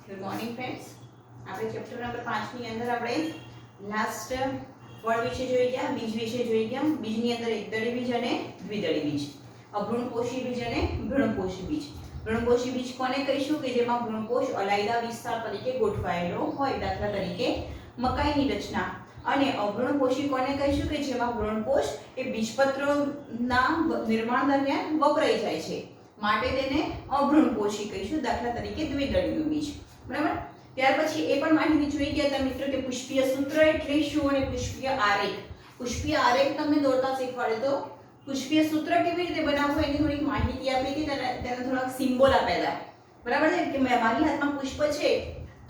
Good morning friends. આપણે chapter number 5 ની અંદર આપણે લાસ્ટ ફળ વિશે જોઈ ગયા, બીજ વિશે જોઈ ગયા. બીજની અંદર એકદળી બીજ અને દ્વિદળી બીજ, અભ્રૂણપોષી બીજ અને ભ્રૂણપોષી બીજ. ભ્રૂણપોષી બીજ કોને કહીશું કે જેમાં ભ્રૂણપોષ અલાયદા વિસ્તાર તરીકે ગોઠવાયેલો હોય, દાખલા તરીકે મકાઈની રચના. અને અભ્રૂણપોષી કોને કહીશું કે જેમાં ભ્રૂણપોષ એ બીજપત્રોના નિર્માણ દરમિયાન વપરાઈ જાય છે, માટે તેને અભ્રૂણપોષી કહીશું, દાખલા તરીકે દ્વિદળીનું બીજ. બરાબર. ત્યાર પછી એ પણ માહિતી જોઈ ગયા હતા મિત્રો કે પુષ્પીય સૂત્ર એટલે શું અને પુષ્પીય આરેખ. પુષ્પીય આરેખ તમને દોરતા શીખવાડે તો પુષ્પીય સૂત્ર કેવી રીતે બનાવવું એની થોડીક માહિતી આપી હતી, તેના થોડાક સિમ્બોલ આપ્યા હતા. બરાબર છે કે મારી હાથમાં પુષ્પ છે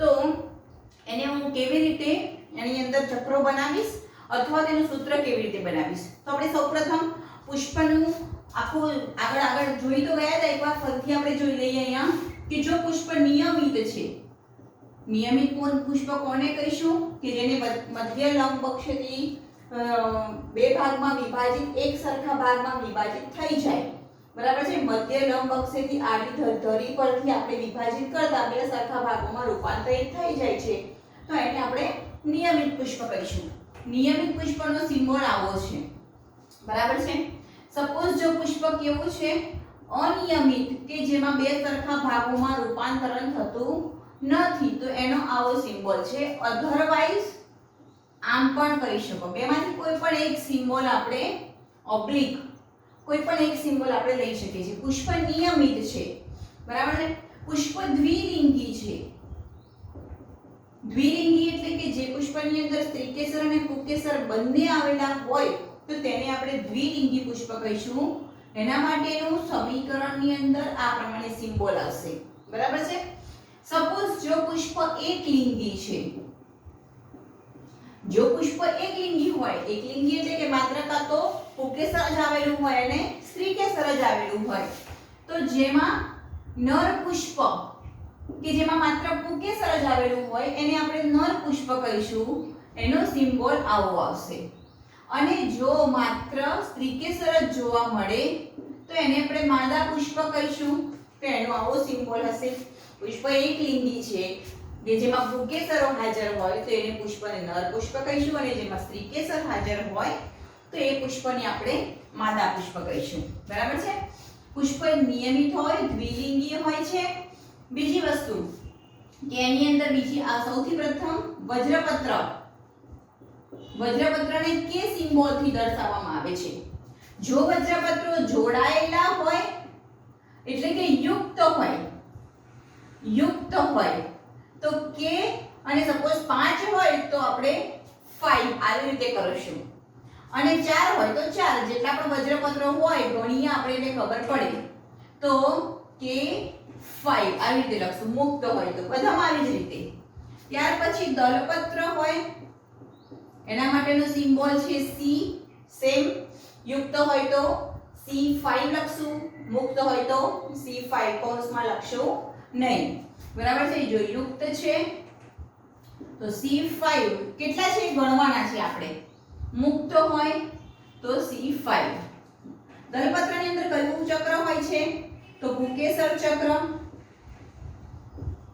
તો એને હું કેવી રીતે એની અંદર ચક્રો બનાવીશ અથવા તેનું સૂત્ર કેવી રીતે બનાવીશ. તો આપણે સૌપ્રથમ પુષ્પનું આખું આગળ જોઈ તો ગયા હતા, એકવાર ફરીથી આપણે જોઈ લઈએ અહીંયા કે જો પુષ્પ નિયમિત છે, નિયમિત પુષ્પ કોને કહીશું કે જેને મધ્ય લંબપક્ષથી બે ભાગમાં વિભાજિત, એક સરખા ભાગમાં વિભાજિત થઈ જાય. બરાબર છે. મધ્ય લંબપક્ષથી આડી ધરી પરથી આપણે વિભાજિત કરતા બે સરખા ભાગોમાં રૂપાંતરિત થઈ જાય છે, તો એને આપણે નિયમિત પુષ્પ કહીશું. નિયમિત પુષ્પનો સિમ્બોલ આવો છે. બરાબર છે. સપોઝ જો પુષ્પ કેવું છે અનિયમિત કે જેમાં બે સરખા ભાગોમાં રૂપાંતરણ થતું નથી, તો એનો આવો સિમ્બોલ છે. અધરવાઇઝ આમ પણ કરી શકો, બેમાંથી કોઈ પણ એક સિમ્બોલ આપણે ઓબ્લિક કોઈ પણ એક સિમ્બોલ આપણે લઈ શકીએ છીએ. પુષ્પ નિયમિત છે. બરાબર છે. પુષ્પ દ્વિલિંગી છે. દ્વિલિંગી એટલે કે જે પુષ્પની અંદર સ્ત્રીકેસર અને પુંકેસર બંને આવેલા હોય તો તેને આપણે દ્વિલિંગી પુષ્પ કહીશું. એના માટેનું સમીકરણની અંદર આ પ્રમાણે સિમ્બોલ આવશે. બરાબર છે. સપોઝ જો પુષ્પ એકલિંગી છે, જો પુષ્પ એકલિંગી હોય, એકલિંગી એટલે કે માત્ર કાં તો પુંકેસર જ આવેલું હોય અને સ્ત્રીકેસર જ આવેલું હોય, તો જેમાં નર પુષ્પ કે જેમાં માત્ર પુંકેસર જ આવેલું હોય એને આપણે નર પુષ્પ કહીશું. એનો સિમ્બોલ આવો આવશે. અને જો માત્ર સ્ત્રીકેસર જ જોવા મળે તો એને આપણે માદા પુષ્પ કહીશું, તો એનો આવો સિમ્બોલ હશે. પુષ્પ એકલિંગી છે કે જેમાં પુંકેસરો હાજર હોય તો એને પુષ્પને નર પુષ્પ કહીશું, અને જેમાં સ્ત્રીકેસર હાજર હોય તો એ પુષ્પને આપણે માદા પુષ્પ કહીશું. બરાબર છે. પુષ્પ નિયમિત હોય, દ્વિલિંગી હોય છે. બીજી વસ્તુ કે એની અંદર બીજી આ સૌથી પ્રથમ વજ્રપત્ર. વજ્રપત્રને કે સિમ્બોલથી દર્શાવવામાં આવે છે. જો વજ્રપત્રો જોડાયેલા હોય એટલે કે યુક્ત હોય તો કે, અને સપોઝ 5 હોય તો આપણે 5 આવી રીતે કરીશું, અને 4 હોય તો 4. જેટલા પણ વજ્રપત્રો હોય ગણીએ આપણે એટલે ખબર પડે, તો કે 5 આવી રીતે લખશું. મુક્ત હોય તો બધામાં આવી જ રીતે. ત્યાર પછી દલપત્ર હોય એના માટેનો સિમ્બોલ છે C. સેમ. યુક્ત હોય તો C5 લખશું, મુક્ત હોય તો C5 કૌંસમાં લખશું નહીં. બરાબર છે. જો યુક્ત છે તો C5 કેટલા છે ગણવાના છે આપણે. મુક્ત હોય તો C5. દલપત્રની અંદર કયું ચક્ર હોય છે તો પુંકેસર ચક્ર.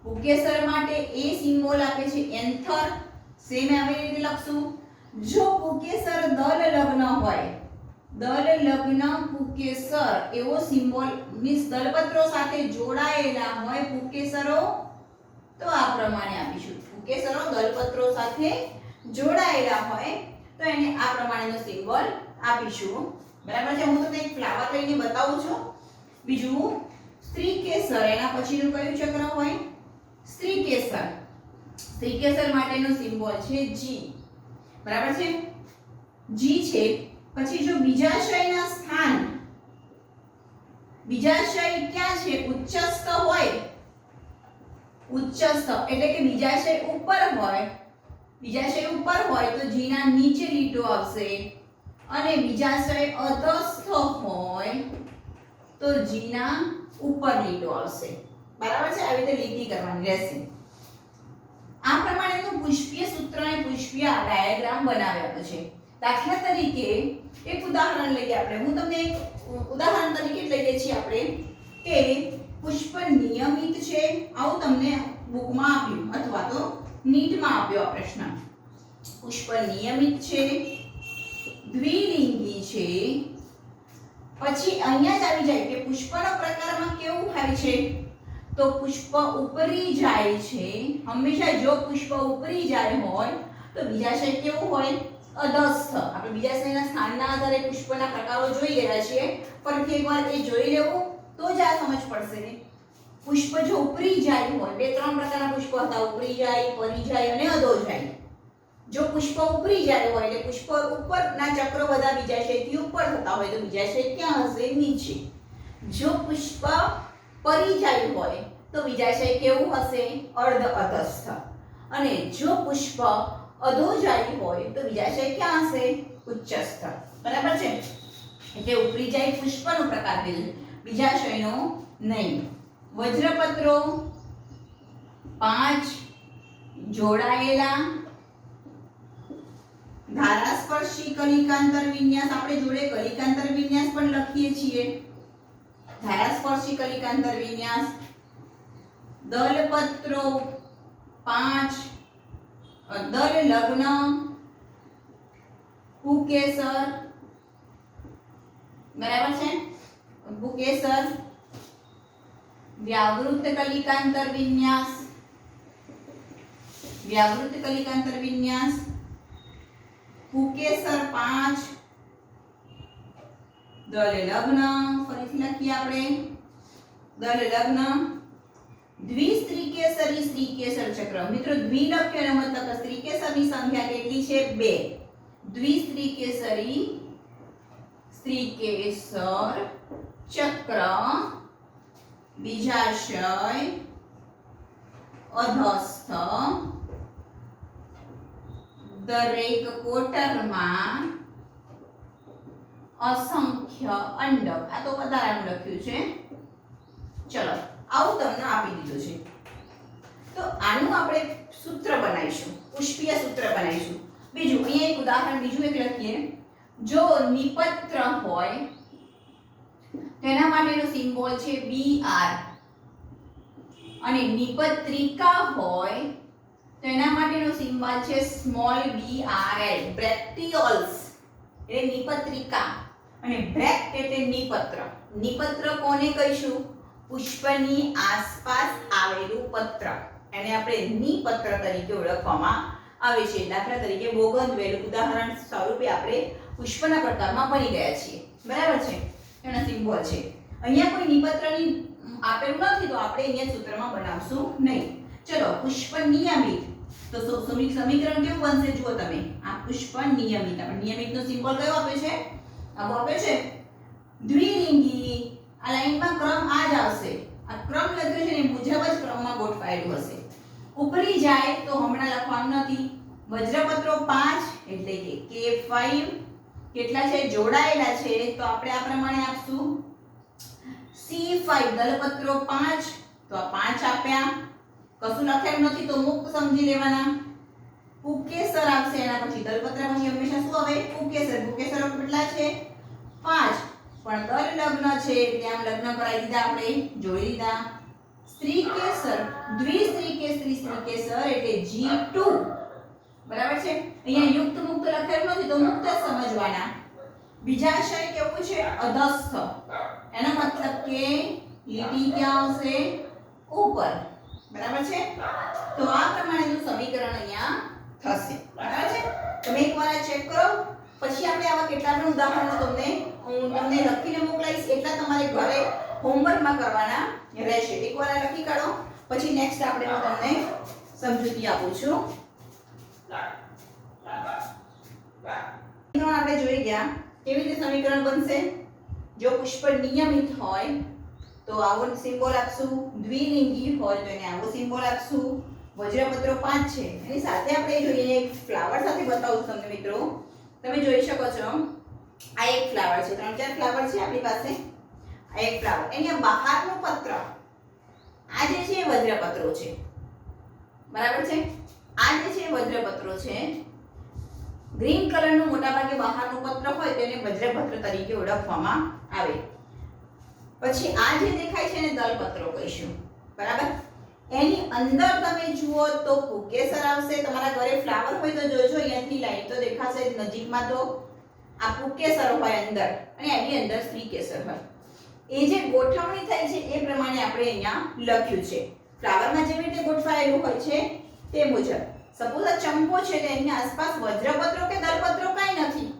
પુંકેસર માટે એ સિમ્બોલ આપે છે એન્થર. સેમ આવી રીતે લખશું. જો પુંકેસર દલ લગ્ન હોય, દલ લગ્ન પુંકેસર એવો સિમ્બોલ મીન્સ દલપત્રો સાથે જોડાયેલા હોય પુંકેસરો, તો આ પ્રમાણે આપીશું. પુંકેસરો દલપત્રો સાથે જોડાયેલા હોય તો એને આ પ્રમાણેનો સિમ્બોલ આપીશું. બરાબર છે. હું તમને એક ફ્લાવર લઈને બતાવું છું. બીજું સ્ત્રીકેસર, એના પછીનું કયું ચક્ર હોય સ્ત્રીકેસર. સ્ત્રીકેસર માટેનો સિમ્બોલ છે G. બરાબર છે. G છે. પછી જો બીજાશયના સ્થાન, બીજાશય ક્યાં છે ઉચ્ચસ્થ હોય, ઉચ્ચસ્થ એટલે કે બીજાશય ઉપર હોય, બીજાશય ઉપર હોય તો G ના નીચે લીટો આવશે, અને બીજાશય અધસ્થ હોય તો G ના ઉપર લીટો આવશે. બરાબર છે. આવી રીતે લીટી કરવાની રહેશે. આ પ્રમાણેનું પુષ્પીય સૂત્ર અને પુષ્પીય ડાયાગ્રામ બનાવ્યો છે. દાખલા તરીકે એક ઉદાહરણ લઈએ આપણે. હું તમને એક ઉદાહરણ તરીકે લઈએ છીએ આપણે કે પુષ્પ નિયમિત છે, આવું તમને બુકમાં આપ્યું અથવા તો નીટમાં આપ્યો આ પ્રશ્ન. પુષ્પ નિયમિત છે, દ્વિલિંગી છે. પછી અહીંયા જ આવી જાય કે પુષ્પનો પ્રકારમાં કેવું થાય છે, તો પુષ્પ ઉપરી જાય છે. હંમેશા જો પુષ્પ ઉપરી જાય હોય તો બીજાશય કેવું હોય, અધસ્થ. આપણે બીજાશયના સ્થાનના આધારે પુષ્પના પ્રકારો જોઈ ગયા છીએ, ફરીથી એકવાર એ જોઈ લેવું તો જ આ સમજ પડશે. પુષ્પ જો ઉપરી જાય હોય, બે ત્રણ પ્રકારના પુષ્પ હતા, ઉપરી જાય, પરી જાય અને અધો જાય. જો પુષ્પ ઉપરી જાય હોય એટલે પુષ્પ ઉપરના ચક્રો બધા બીજાશયથી ઉપર થતા હોય તો બીજાશય ક્યાં હશે, નીચે. જો પુષ્પ પરી જાય હોય તો બીજાશય કેવું હશે, અર્ધ અધસ્થ. અને જો પુષ્પ અધો જાય હોય તો બીજાશય ક્યાં હશે, ઉચ્ચસ્થ. બરાબર છે? એટલે ઉપરી જાય પુષ્પનો પ્રકાર બીજાશયનો નહીં. વજ્રપત્રો 5 જોડાયેલા, ધારાસ્પર્શી કલિકાંતર વિન્યાસ. આપણે જોડે કલિકાંતર વિન્યાસ પણ લખીએ છીએ. ધારાસ્પર્શી કલિકાંતર વિન્યાસ, દલપત્રો 5, દલ લગ્ન, પુકેસર. બરાબર છે? પુકેસર, વ્યાવૃત કલિકાંતર વિન્યાસ, વ્યાવૃત કલિકાંતર વિન્યાસ, પુકેસર 5, દલ લગ્ન. ફરીથી લખીએ આપણે, દલ લગ્ન, દ્વિસ્ત્રીકેસરી સ્ત્રીકેસર ચક્ર. મિત્રો દ્વિ લખ્યો એનો મતલબ કે સ્ત્રીકેસરની સંખ્યા કેટલી છે, 2. દ્વિસ્ત્રીકેસરી સ્ત્રીકેસર ચક્ર, બીજાશય અધસ્થ, દરેક કોટરમાં અસંખ્ય અંડક. આ તો વધારાનું લખ્યું છે. ચલો, આવું તમને આપી દીધું છે. તો આનું આપણે સૂત્ર બનાવીશું, પુષ્પીય સૂત્ર બનાવીશું. બીજું અહીંયા એક ઉદાહરણ બીજું એક લખીએ. જો નિપત્ર હોય તેના માટેનો સિમ્બોલ છે BR, અને નિપત્રિકા હોય તો એના માટેનો સિમ્બોલ છે સ્મોલ BRL. બ્રેક્ટિયોલ્સ એટલે નિપત્રિકા અને બ્રેક્ટ એટલે નિપત્ર. નિપત્ર કોને કહીશું? પુષ્પની આસપાસ આવેલું પત્ર. એને આપણે નિપત્ર તરીકે ઓળખવામાં આવે છે. દાખલા તરીકે બોગનવેલ ઉદાહરણ સ્વરૂપે આપણે પુષ્પના પ્રકારમાં ભણી ગયા છીએ. બરાબર છે? એના સિમ્બોલ છે. અહીંયા કોઈ નિપત્રની આપેલું નથી તો આપણે અહીંયા સૂત્રમાં બનાવશું નહીં. ચલો, પુષ્પ નિયમિત. તો સમીકરણ કેવું બનશે જુઓ તમે. આ પુષ્પ નિયમિત. આપણે નિયમિતનો સિમ્બોલ કયો આપ્યો છે? આવો આપ્યો છે. દ્વિલિંગી. આ લાઈનમાં ક્રમ આ જ આવશે. આ ક્રમ લખ્યો છે ને એ મુજબ જ ક્રમમાં ગોઠવાયેલું હશે. ઉપરી જાય તો હમણાં લખવાનું નથી. વજ્રપત્રો 5 એટલે કે K5 કેટલા છે? જોડાયેલા છે તો આપણે આ પ્રમાણે આપશું. C5 દલપત્રો 5 તો આ 5 આપ્યા. કશું લખેલું નથી તો મુક્ત સમજી લેવાના. પુકેસર આવશે એના પછી. દલપત્ર પછી હંમેશા શું આવે? પુકેસર. પુકેસર કેટલા છે? 5. પણ દલ લગ્ન છે એટલે આમ લગ્ન કરાવી દીધા આપણે, જોઈ લીધા. સ્ત્રીકેસર, દ્વિસ્ત્રીકેસરી સ્ત્રીકેસર એટલે G2. બરાબર છે? અહીંયા યુક્ત મુક્ત લખેલું નથી તો મુક્ત સમજવાના. બીજાશય કેવું છે? અધસ્થ. એનો મતલબ કે લીટી ક્યાં આવશે? ઉપર. બરાબર છે? તો આ પ્રમાણેનું સમીકરણ અહીંયા થશે. બરાબર છે? તમે એકવાર ચેક કરો, પછી આપણે આવા કેટલા પણ ઉદાહરણો હું તમને લખીને મોકલાઈશ. એટલા તમારે ઘરે હોમવર્કમાં કરવાના રહેશે. એકવાર આ લખી કાઢો, પછી નેક્સ્ટ આપણે હું તમને સમજૂતી આપું છું. આપણે જોઈ ગયા કેવી રીતે સમીકરણ બનશે. જો પુષ્પ નિયમિત હોય તો આવો સિમ્બોલ આપશું, દ્વિલિંગી હોય તો એને આવો સિમ્બોલ આપશું. વજ્રપત્રો 5 છે એની સાથે આપણે જોઈએ એક ફ્લાવર સાથે બતાવું તમને મિત્રો. તમે જોઈ શકો છો આ એક ફ્લાવર છે, 3-4 ફ્લાવર છે આપણી પાસે. આ એક ફ્લાવર, એની બહારનું પત્ર આ જે છે વજ્રપત્રો છે. બરાબર છે? આ જે છે વજ્રપત્રો છે. ગ્રીન કલરનું મોટાભાગે બહારનું પત્ર હોય તેને વજ્રપત્ર તરીકે ઓળખવામાં આવે. પછી આ જે દેખાય છે એને દલપત્રો કહીશું, બરાબર. એની અંદર તમે જુઓ તો પુકેસર આવશે. તમારા ઘરે ફ્લાવર હોય તો જોજો, અહીંયાથી લાઈન તો દેખાશે નજીકમાં, તો આ પુકેસર હોય અંદર અને એની અંદર શ્રીકેસર હોય. એ જે ગોઠવણી થઈ છે એ પ્રમાણે આપણે અહીંયા લખ્યું છે. ફ્લાવરમાં જેવી રીતે ગોઠવાયેલું હોય છે તે મુજબ. સપોઝ આ ચંપો છે તો એની આસપાસ વજ્રપત્રો કે દલપત્રો કાંઈ નથી,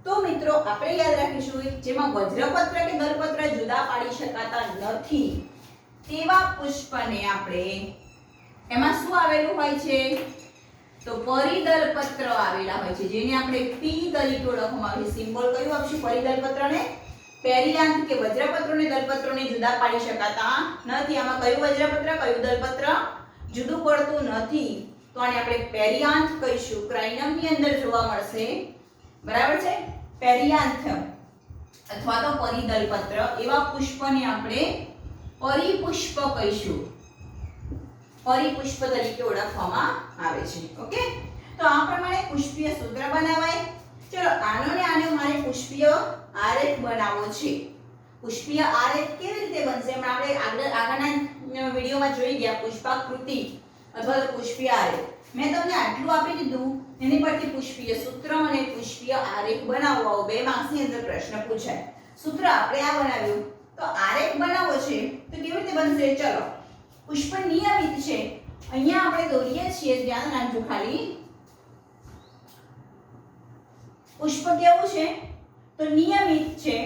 તો મિત્રો આપણે યાદ રાખીશું જેમાં વજ્રપત્ર કે દલપત્ર જુદા પાડી શકાતા નથી તેવા પુષ્પને આપણે, એમાં શું આવેલું હોય છે તો પરિદલપત્ર આવેલા હોય છે, જેને આપણે પી તરીકે ઓળખવામાં આવે છે. સિમ્બોલ કયું આપશું પરિદલપત્રને? પેરિયાંત કે વજ્રપત્રોને દલપત્રોને જુદા પાડી શકાતા નથી. આમાં કયું વજ્રપત્ર કયું દલપત્ર જુદું પડતું નથી, તો આને આપણે પેરિયાંત કહીશું. ક્રાઇનમની અંદર જોવા મળશે, બરાબર છે. પેરિયાંત અથવા તો પરિદલપત્ર એવા પુષ્પને આપણે પરિપુષ્પ કહીશું. પરિપુષ્પ તરીકે ઓળખવામાં આવે છે. ઓકે, તો આ પ્રમાણે પુષ્પીય સૂત્ર બનાવાય. ચલો આનો ને આનો મારે પુષ્પીય આરેખ બનાવવો છે. પુષ્પીય આરેખ કેવી રીતે બનશે? આપણે આગળના વિડિયોમાં જોઈ ગયા પુષ્પાકૃતિ અથવા તો પુષ્પીય આરેખ. મેં તમને આટલું આપી દીધું, એની પરથી પુષ્પીય સૂત્ર અને પુષ્પીય આરેખ બનાવવા 2 માર્ક્સની અંદર પ્રશ્ન પૂછાય. સૂત્ર આપણે આ બનાવ્યું, તો આરેખ બનાવવો છે તો કેવી રીતે બનશે? ચલો, પુષ્પ નિયમિત છે, અહીંયા આપણે દોરીએ છીએ, ધ્યાન રાખજો ખાલી. પુષ્પ કેવું છે તો નિયમિત છે,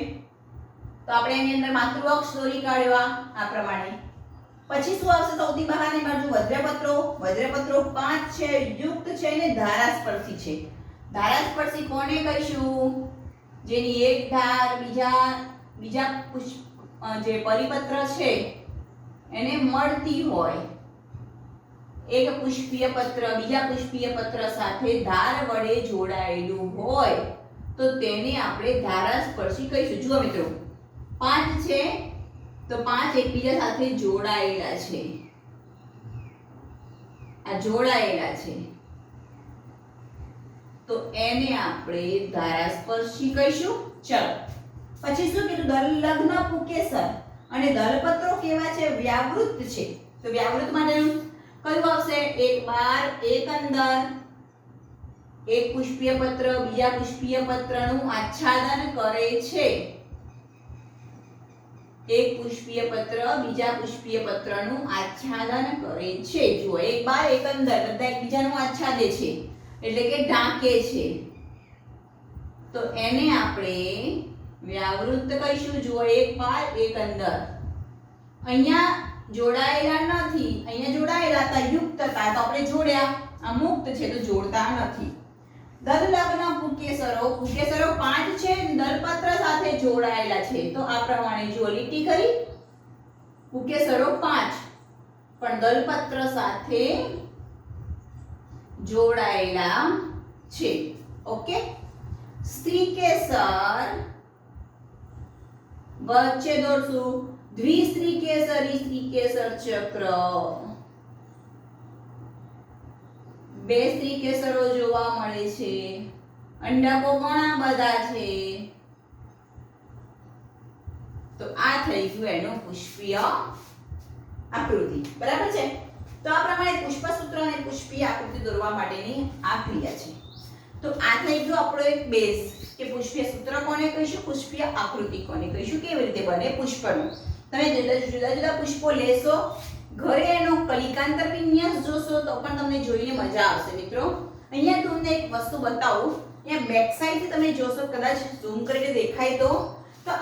તો આપણે એની અંદર માતૃ અક્ષ દોરી કાઢવા આ પ્રમાણે. પછી શું આવશે? સૌથી બહારની બાજુ વજ્રપત્રો. વજ્રપત્રો 5 છે, યુક્ત છે અને ધારાસ્પર્શી છે. ધારાસ્પર્શી કોને કહીશું? જેની એક ધાર બીજા જે પરિપત્ર છે એને મળતી હોય. એક પુષ્પીય પત્ર બીજા પુષ્પીય પત્ર સાથે ધાર વડે જોડાયેલું હોય તો તેને આપણે ધારાસ્પર્શી કહીશું. જુઓ મિત્રો, 5 છે તો 5 એકબીજા સાથે જોડાયેલા છે, આ જોડાયેલા છે, તો એને આપણે ધારાસ્પર્શી કહીશું. ચલો, પછી શું કીધું? દલગ્ન પુકેસર અને દલપત્રો કેવા છે? વ્યાવૃત છે. તો વ્યાવૃત માટે કયું આવશે? એક બહાર એક અંદર. એક પુષ્પીય પત્ર બીજા પુષ્પીય પત્રનું આચ્છાદન કરે છે. એક પુષ્પીય પત્ર બીજા પુષ્પીય પત્રનું આચ્છાદન કરે છે. જો એક બહાર એક અંદર, બધા એકબીજાનું આચ્છાદે છે એટલે કે ઢાંકે છે, તો એને આપણે વ્યાવૃત કહીશું. જુઓ, એક બહાર એક અંદર. અહીંયા જોડાયેલા નથી, અહીંયા જોડાયેલા હતા, યુક્ત હતા તો આપણે જોડ્યા. આ મુક્ત છે તો જોડતા નથી. દલગ્ન પુકેસરો 5 છે, દલપત્ર સાથે જોડાયેલા છે, તો આ પ્રમાણે જો લીટી કરી. પુકેસરો 5 પણ દલપત્ર સાથે જોડાયેલા છે. ઓકે, સ્ત્રીકેસર વચ્ચે દોરશું દ્વિસ્ત્રીકેસરી સ્ત્રીકેસર ચક્ર. 2 સ્ત્રીકેસરો જોવા મળે છે. અંડકો ઘણા બધા છે, તો આ થઈ ગયું એનું પુષ્પીય આકૃતિ. બરાબર છે. તો આ પ્રમાણે પુષ્પસૂત્ર અને પુષ્પીય આકૃતિ દોરવા માટેની આ ક્રિયા છે. તો આ થઈ ગયો આપણો એક બેઝ કે પુષ્પીય સૂત્ર કોને કહીશું, પુષ્પીય આકૃતિ કોને કહીશું, કેવી રીતે બને પુષ્પનું. તમે જુદા જુદા પુષ્પો લેશો, ઘરે એનો કલિકાંતર વિન્યાસ જોશો તો પણ તમને જોઈને મજા આવશે. મિત્રો, અહીંયા તમને એક વસ્તુ બતાવું. અહીંયા બેક સાઈડ થી તમે જોશો, કદાચ ઝૂમ કરીને દેખાય તો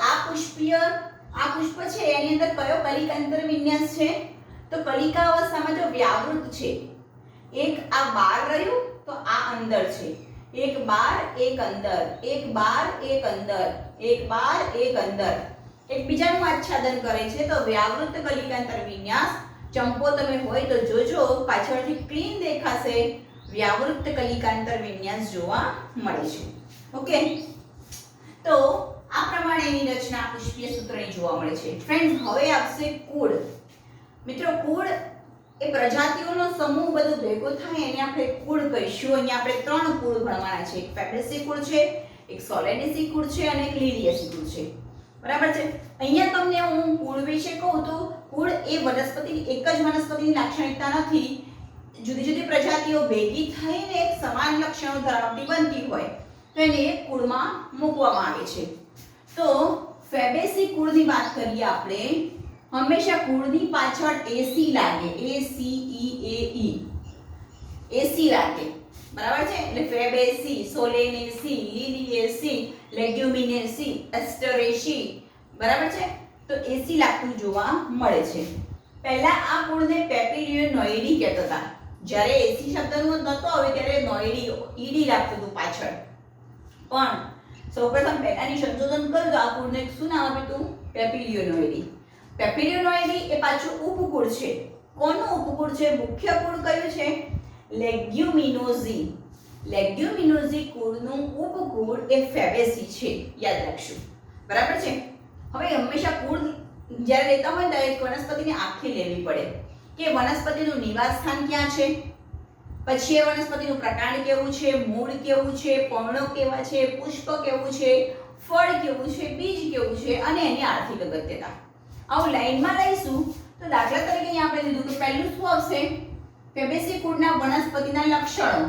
આ પુષ્પ છે એની અંદર કયો કલિકાંતર વિન્યાસ છે? તો કલિકા અવસ્થામાં જો વ્યાવૃત છે, એક આ બહાર રહ્યું તો આ અંદર છે, એક બહાર એક અંદર, એક બહાર એક અંદર, એક બહાર એક અંદર, એકબીજાનું આચ્છાદન કરે છે, તો વ્યાવૃત કલિકાંતર વિન્યાસ. ચંપો તમે હોય તો જોજો, પાછળથી ક્લીન દેખાશે, વ્યાવૃત કલિકાંતર વિન્યાસ જોવા મળે છે. ઓકે, તો આ પ્રમાણે એની રચના પુષ્પીય સૂત્રની જોવા મળે છે. ફ્રેન્ડ્સ, હવે આવશે કુળ. મિત્રો, કુળ એ પ્રજાતિઓનો સમૂહ બધો ભેગો થાય એને આપણે કુળ કહીશું. અહીંયા આપણે 3 કુળ ભણવાના છે. એક ફેબેસી કુળ છે, એક સોલેનેસી કુળ છે અને એક લિલિએસી કુળ છે. બરાબર છે। અહીંયા તમને હું કુળ વિશે કહું તો કુળ એ વનસ્પતિ એક જ વનસ્પતિની લાક્ષણિકતા નથી, જુદી જુદી પ્રજાતિઓ ભેગી થઈને એક સમાન લક્ષણો ધરાવતી બનતી હોય તો એને એક કુળમાં મૂકવામાં આવે છે। તો ફેબેસી કુળની વાત કરીએ આપણે, હંમેશા કુળની પાછળ એસી લાગે, ACEAE એસી લાગે, બરાબર છે। એટલે ફેબેસી, સોલેનેસી, લિલિએસી, લેગ્યુમિનેસી, એસ્ટરેસી, બરાબર છે। તો એસી લાગતું જોવા મળે છે। પહેલા આ કુળને પેપિલિયોનોઇડી કહેતા હતા, જ્યારે એસી શબ્દનો નતો આવે ત્યારે નોઇડી ઈડી લાગતું હતું પાછળ, પણ સૌપ્રથમ પહેલાની સંશોધન કર્યું તો આ કુળને શું નામ આપ્યું હતું? પેપિલિયોનોઇડી। પેપિલિયોનોઇડી એ પાછું ઉપકુળ છે। કોનું ઉપકુળ છે? મુખ્ય કુળ કયું છે? લેગ્યુમિનોઝી। લેગ્યુમિનોઝી કુળનું ઉપકુળ એ ફેબેસી છે, યાદ રાખજો, બરાબર છે। હવે હંમેશા કુળ જ્યારે લેતા હોય ત્યારે એક વનસ્પતિને આખી લેવી પડે કે વનસ્પતિનું નિવાસ સ્થાન ક્યાં છે, પછી એ વનસ્પતિનું પ્રકાંડ કેવું છે, મૂળ કેવું છે, પર્ણો કેવા છે, પુષ્પ કેવું છે, ફળ કેવું છે, બીજ કેવું છે અને એની આર્થિક અગત્યતા। આવું લાઈનમાં લઈશું તો દાખલા તરીકે અહીંયા આપણે લીધું કે પહેલું શું આવશે? ફેબેસી કુળના વનસ્પતિના લક્ષણો,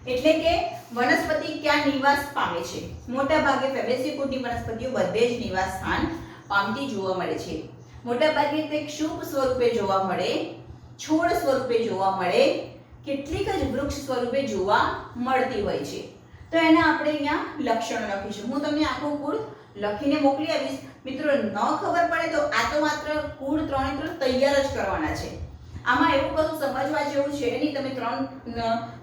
એટલે કે વનસ્પતિ ક્યાં નિવાસ પામે છે। મોટા ભાગે ફેબેસી કુળની વનસ્પતિઓ બધે જ નિવાસ સ્થાન પામતી જોવા મળે છે। મોટા ભાગે તે ક્ષુપ સ્વરૂપે જોવા મળે, છોડ સ્વરૂપે જોવા મળે, કેટલીક જ વૃક્ષ સ્વરૂપે જોવા મળતી હોય છે। તો એના આપણે અહીંયા લક્ષણો લખીશું। હું તમને આખું કુળ લખીને મોકલી આવીશ। મિત્રો ન ખબર પડે તો આ તો માત્ર કુળ 3 તૈયાર જ કરવાના છે। આમાં એવું કશું સમજવા જેવું છે નહીં, તમે 3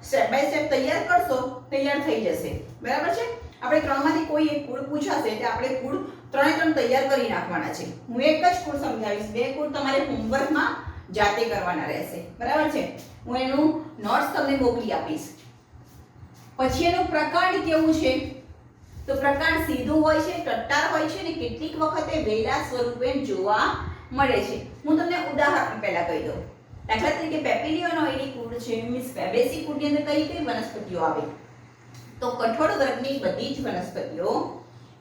સ્ટેપ બાય સ્ટેપ તૈયાર કરશો, તૈયાર થઈ જશે, બરાબર છે। આપણે 3 માંથી કોઈ એક કુળ પૂછાશે એટલે આપણે કુળ 3 તૈયાર કરી નાખવાના છે। હું એક જ કુળ સમજાવીશ, 2 કુળ તમારે હોમવર્કમાં જાતે કરવાના રહેશે, બરાબર છે। હું એનું નોટ્સ તમને મોકલી આપીશ। પછી એનું પ્રકાંડ કેવું છે? તો પ્રકાંડ સીધું હોય છે, ટટ્ટાર હોય છે અને કેટલીક વખતે વેલા સ્વરૂપે જોવા મળે છે। હું તમને ઉદાહરણ પહેલા કહી દઉં। દાખલા તરીકે પેપિલિયોનોઇડી કુળ છે, મીન્સ ફેબેસી કુળની અંદર કઈ કઈ વનસ્પતિઓ આવે? તો કઠોળ વર્ગની બધી જ વનસ્પતિઓ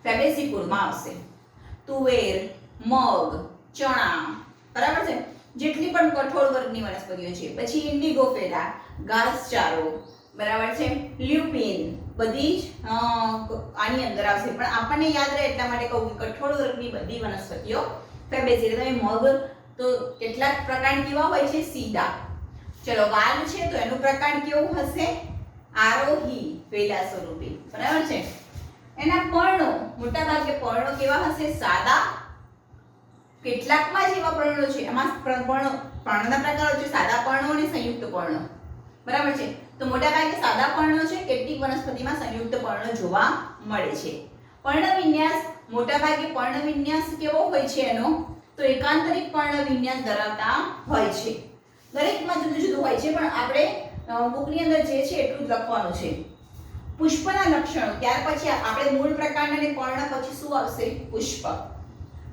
ફેબેસી કુળમાં આવશે। તુવેર, મગ, ચણા, બરાબર છે, જેટલી પણ કઠોળ વર્ગની વનસ્પતિઓ છે। પછી ઇન્ડિગોફેરા, ઘાસચારો, બરાબર છે, લ્યુપિન, બધી જ આની અંદર આવશે। પણ આપણને યાદ રહે એટલા માટે કહું કે કઠોળ વર્ગની બધી વનસ્પતિઓ ફેબેસી। એટલે તમે મગ તો કેટલાક પ્રકાંડ કેવા હોય છે? સીધા। ચલો વાલ છે તો એનું પ્રકાંડ કેવું હશે? આરોહી, વેલા સ્વરૂપે, બરાબર છે। એના પર્ણો, મોટા ભાગે પર્ણો કેવા હશે? સાદા। કેટલાકમાં જેવા પર્ણો છે એમાં પર્ણના પ્રકારો છે સાદા પર્ણો અને સંયુક્ત પર્ણો, બરાબર છે। તો મોટા ભાગે સાદા પર્ણો છે, કેટલીક વનસ્પતિમાં સંયુક્ત પર્ણો જોવા મળે છે। પર્ણ વિન્યાસ, મોટા ભાગે પર્ણ વિન્યાસ કેવો હોય છે એનો? તો એકાંતરિક પર્ણ વિન્યાસ ધરાવતા હોય છે। દરેકમાં જુદું જુદું હોય છે પણ આપણે બુકની અંદર જે છે એટલું જ લખવાનું છે। પુષ્પના લક્ષણો, ત્યાર પછી આપણે મૂળ પ્રકાંડ અને પર્ણ પછી શું આવશે? પુષ્પ।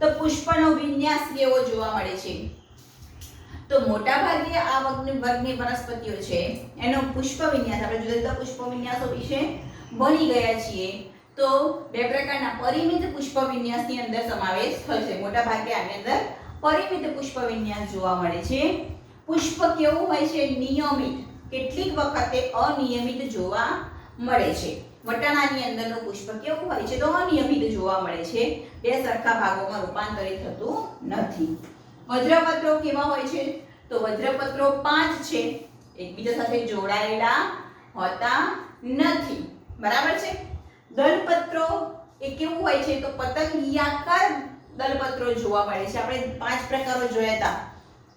તો પુષ્પનો વિન્યાસ કેવો જોવા મળે છે? તો મોટા ભાગે આ વર્ગની વનસ્પતિઓ છે એનો પુષ્પ વિન્યાસ, આપણે જુદા જુદા પુષ્પ વિન્યાસો વિશે ભણી ગયા છીએ। તો 2 પ્રકારના પરિમિત પુષ્પ વિન્યાસની અંદર સમાવેશ થશે। મોટા ભાગે આની અંદર પરિમિત પુષ્પ વિન્યાસ જોવા મળે છે। પુષ્પ કેવું હોય છે? નિયમિત, કેટલીક વખતે અનિયમિત જોવા મળે છે। વટાણાની અંદરનું પુષ્પ કેવું હોય છે? તો અનિયમિત જોવા મળે છે, 2 સરખા ભાગોમાં રૂપાંતરિત થતું નથી। વજ્રપત્રો કેવા હોય છે? તો વજ્રપત્રો 5 છે, એકબીજા સાથે જોડાયેલા હોતા નથી, બરાબર છે। દલપત્રો એ કેવું હોય છે? તો પતંગિયાકાર દલપત્રો જોવા મળે છે। આપણે 5 પ્રકારો જોયા હતા,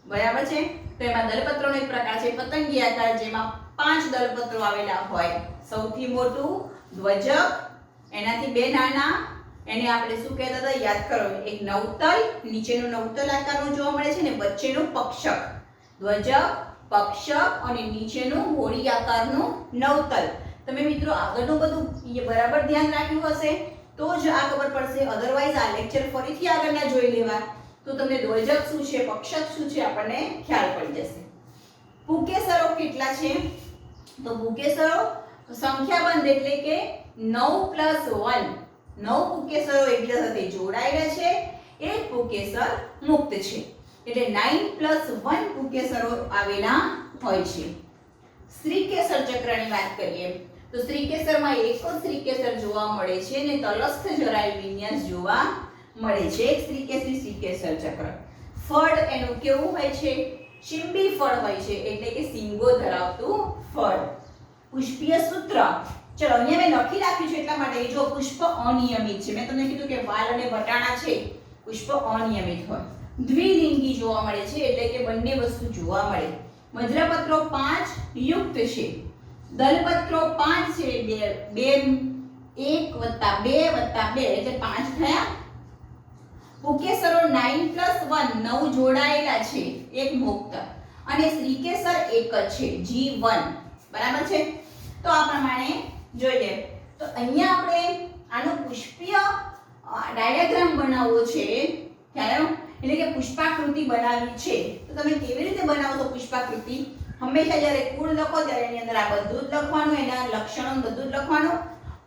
બરાબર છે। તો એમાં દલપત્રોનો એક પ્રકાર છે પતંગિયાકાર, જેમાં 5 દલપત્રો આવેલા હોય। સૌથી મોટું ધ્વજક, એનાથી 2 નાના, એને આપણે શું કહેતા હતા? યાદ કરો, એક નવતલ, નીચેનું નવતલ આકારનું જોવા મળે છે ને વચ્ચેનું પક્ષક। ધ્વજક, પક્ષક અને નીચેનું હોડી આકારનું નવતલ। તમે મિત્રો આગળનું બધું બરાબર ધ્યાન રાખ્યું હશે તો જ આ ખબર પડશે, અધરવાઇઝ આ લેક્ચર ફરીથી આગળના જોઈ લેવા તો તમને ધ્વજક શું છે, પક્ષક શું છે આપણને ખ્યાલ પડી જશે। પુકેસરો કેટલા છે? તો પુકેસરો સંખ્યાબંધ એટલે કે 9 + 1, 9 પુકેસરો એકબીજા સાથે જોડાયેલા છે, એક પુકેસર મુક્ત છે. એટલે 9 + 1 પુકેસરો આવેલા હોય છે. શ્રીકેસર ચક્રની વાત કરીએ તો શ્રીકેસરમાં એક જ શ્રીકેસર જોવા મળે છે અને તલસ્થ જરાય વિન્યાસ જોવા મળે છે. એક શ્રીકેસર ચક્ર. ફળ એનું કેવું હોય છે? શિંબી ફળ હોય છે, એટલે કે સિંગો ધરાવતું ફળ. પુષ્પીય સૂત્ર, ચલો અહીંયા મેં લખી રાખ્યું છે એટલા માટે જો પુષ્પ અનિયમિત છે. મેં તમને કીધું કે વાલ અને વટાણા છે પુષ્પ અનિયમિત હોય. દ્વિલિંગી જોવા મળે છે, એટલે કે બંને વસ્તુ જોવા મળે. વજ્રપત્રો 5 યુક્ત છે. દલપત્રો 5 છે, 1 + 2 + 2 એટલે 5 થયા. પુકેસરો 9 + 1 9 જોડાયેલા છે, એક મુક્ત. અને શ્રીકેસર એક જ છે, G1. બરાબર છે? તો આ પ્રમાણે જોઈએ તો અહીંયા આપણે આનો પુષ્પીય ડાયાગ્રામ બનાવવો છે. ખ્યાલ એટલે કે પુષ્પાકૃતિ બનાવવી છે. તો તમે કેવી રીતે બનાવો છો પુષ્પાકૃતિ? હંમેશા જ્યારે કુળ લખો ત્યારે એની અંદર આ બધું જ લખવાનું, એના લક્ષણો બધું જ લખવાનું,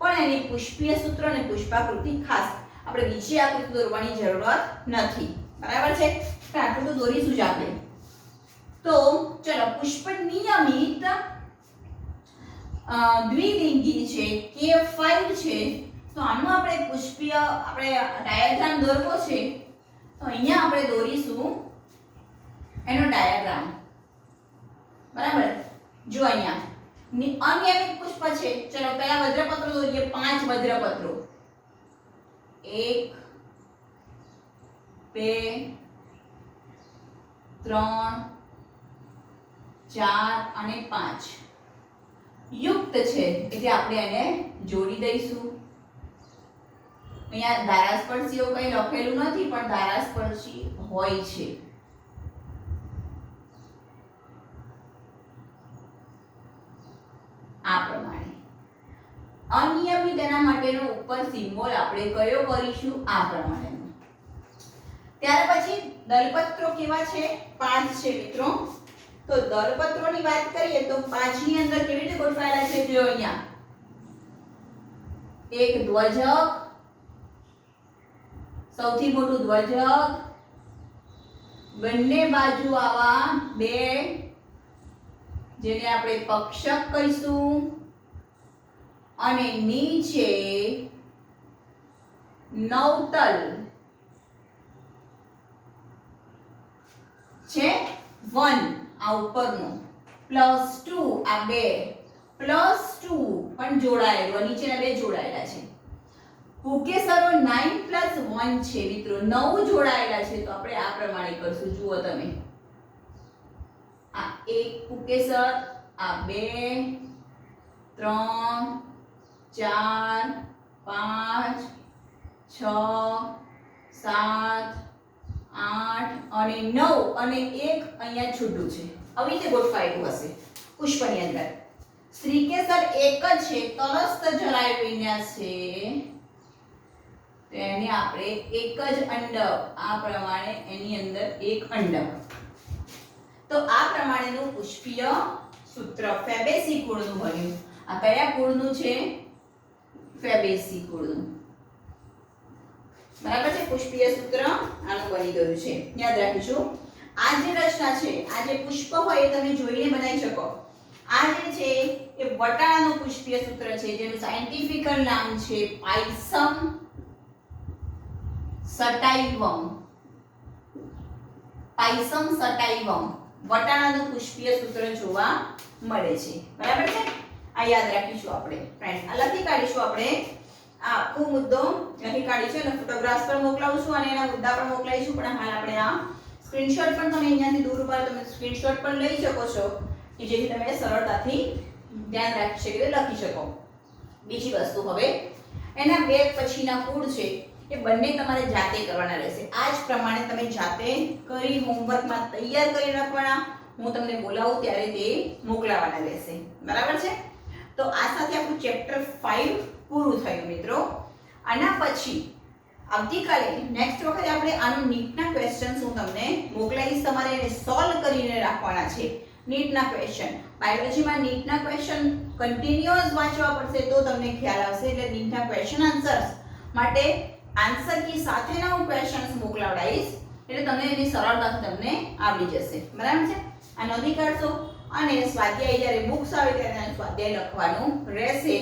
પણ એની પુષ્પીય સૂત્ર અને પુષ્પાકૃતિ ખાસ. આપણે બીજી આકૃતિ દોરવાની જરૂરત નથી. બરાબર છે? તો આટલું તો દોરીશું જ આપણે. તો ચલો પુષ્પ નિયમિત દ્વિલિંગી છે, K5 છે. તો આનું આપણે પુષ્પીય આપણે ડાયાગ્રામ દોરવો છે. તો અહીંયા આપણે દોરીશું એનો ડાયાગ્રામ. બરાબર? જો અહીંયા અનિયમિત પુષ્પ છે. ચલો પહેલા વજ્રપત્રો દોરીએ. 5 વજ્રપત્રો, 1 2 3 4 અને 5 યુક્ત છે, એટલે આપણે એને જોડી દઈશું. અહીંયા ધારાસ્પર્શીઓ કંઈ લખેલું નથી, પણ ધારાસ્પર્શી હોય છે. આ પ્રમાણે અનિયમિત એના માટેનો ઉપર સિમ્બોલ આપણે કયો કરીશું? આ પ્રમાણે. ત્યાર પછી દલપત્રો કેવા છે? 5 છે મિત્રો. તો દલપત્રોની વાત કરીએ તો 5 ની અંદર કેવી રીતે ગોઠવાયેલા છે? જો અહીંયા એક ધ્વજક, સૌથી મોટું ધ્વજક, બંને બાજુ આવા 2 જેને આપણે પક્ષક કહીશું, અને નીચે નવતલ છે 1 આ ઉપરનું, +2 આ 2 +2 પણ જોડાયેલું, નીચેના 2 જોડાયેલા છે. પુકેસરો 9 + 1 છે મિત્રો, 9 જોડાયેલા છે. તો આપણે આ પ્રમાણે કરશું. જુઓ તમે, આ એક પુકેસર, આ 2 3 4 5 6 7 8 અને 9 અને એક અહીંયા છૂટું છે. આવી રીતે ગોઠવાયેલું હશે પુષ્પની અંદર. શ્રીકેસર એક જ છે, તલસ્થ જરાય વિન્યાસ છે, તો એને આપણે એક જ અંડક, આ પ્રમાણે એની અંદર એક અંડક. તો આ પ્રમાણેનું પુષ્પીય સૂત્ર ફેબેસી કુળનું બન્યું. આ કયા કુળનું છે? ફેબેસી કુળનું. બરાબર છે? પુષ્પીય સૂત્ર આનું બની ગયું છે. યાદ રાખીશું. આ જે રચના છે, આ જે પુષ્પ હોય એ તમે જોઈને બનાવી શકો. આ જે છે એ વટાણાનું પુષ્પીય સૂત્ર છે, જેનું સાયન્ટિફિકલ નામ છે પાયસમ સટાઇવમ. પાયસમ સટાઇવમ વટાણાનું પુષ્પીય સૂત્ર જોવા મળે છે. બરાબર છે? આ યાદ રાખીશું આપણે ફ્રેન્ડ. આ લખી કાઢીશું આપણે. આ આખો મુદ્દો લખી કાઢીશું અને ફોટોગ્રાફ્સ પર મોકલાવશું અને એના મુદ્દા પણ મોકલાવીશું. પણ હાલ આપણે આ સ્ક્રીનશોટ પણ તમે અહીંયાથી દૂર ઉપર તમે સ્ક્રીનશોટ પણ લઈ શકો છો, કે જેથી તમે સરળતાથી ધ્યાન રાખી શકો, લખી શકો. બીજી વસ્તુ, હવે એના 2 પછીના કુળ છે એ બંને તમારે જાતે કરવાના રહેશે. આ જ પ્રમાણે તમે જાતે કરી હોમવર્કમાં તૈયાર કરી રાખવાના. હું તમને બોલાવું ત્યારે તે મોકલાવાના રહેશે. બરાબર છે? તો આ સાથે આપણું ચેપ્ટર 5 પૂરું થયું મિત્રો. આના પછી આવતીકાલે નેક્સ્ટ વખતે આપણે આનું નીટના ક્વેશ્ચન્સ હું તમને મોકલાવીશ. તમારે એને સોલ્વ કરીને રાખવાના છે. નીટના ક્વેશ્ચન, બાયોલોજીમાં નીટના ક્વેશ્ચન કન્ટિન્યુઅસ વાંચવા પડશે તો તમને ખ્યાલ આવશે. એટલે નીટના ક્વેશ્ચન આન્સર્સ માટે આન્સર કી સાથેના હું ક્વેશ્ચન્સ મોકલાવડાવીશ એટલે તમને એની સરળતાથી તમને આવડી જશે. બરાબર છે? આ નોંધી કાઢશો અને સ્વાધ્યાય જ્યારે બુક્સ આવે ત્યારે સ્વાધ્યાય લખવાનું રહેશે.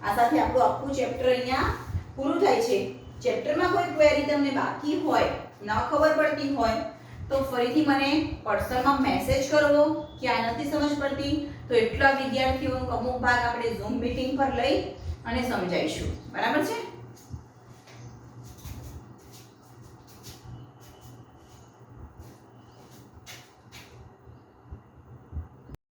આ સાથે આપણું આખું ચેપ્ટર અહીંયા પૂરું થાય છે. ચેપ્ટરમાં કોઈ ક્વેરી તમને બાકી હોય, ન ખબર પડતી હોય તો ફરીથી મને પર્સનલમાં મેસેજ કરવો કે આ નથી સમજ પડતી, તો એટલા વિદ્યાર્થીઓનો અમુક ભાગ આપણે ઝૂમ મીટિંગ પર લઈ અને સમજાવીશું. બરાબર છે?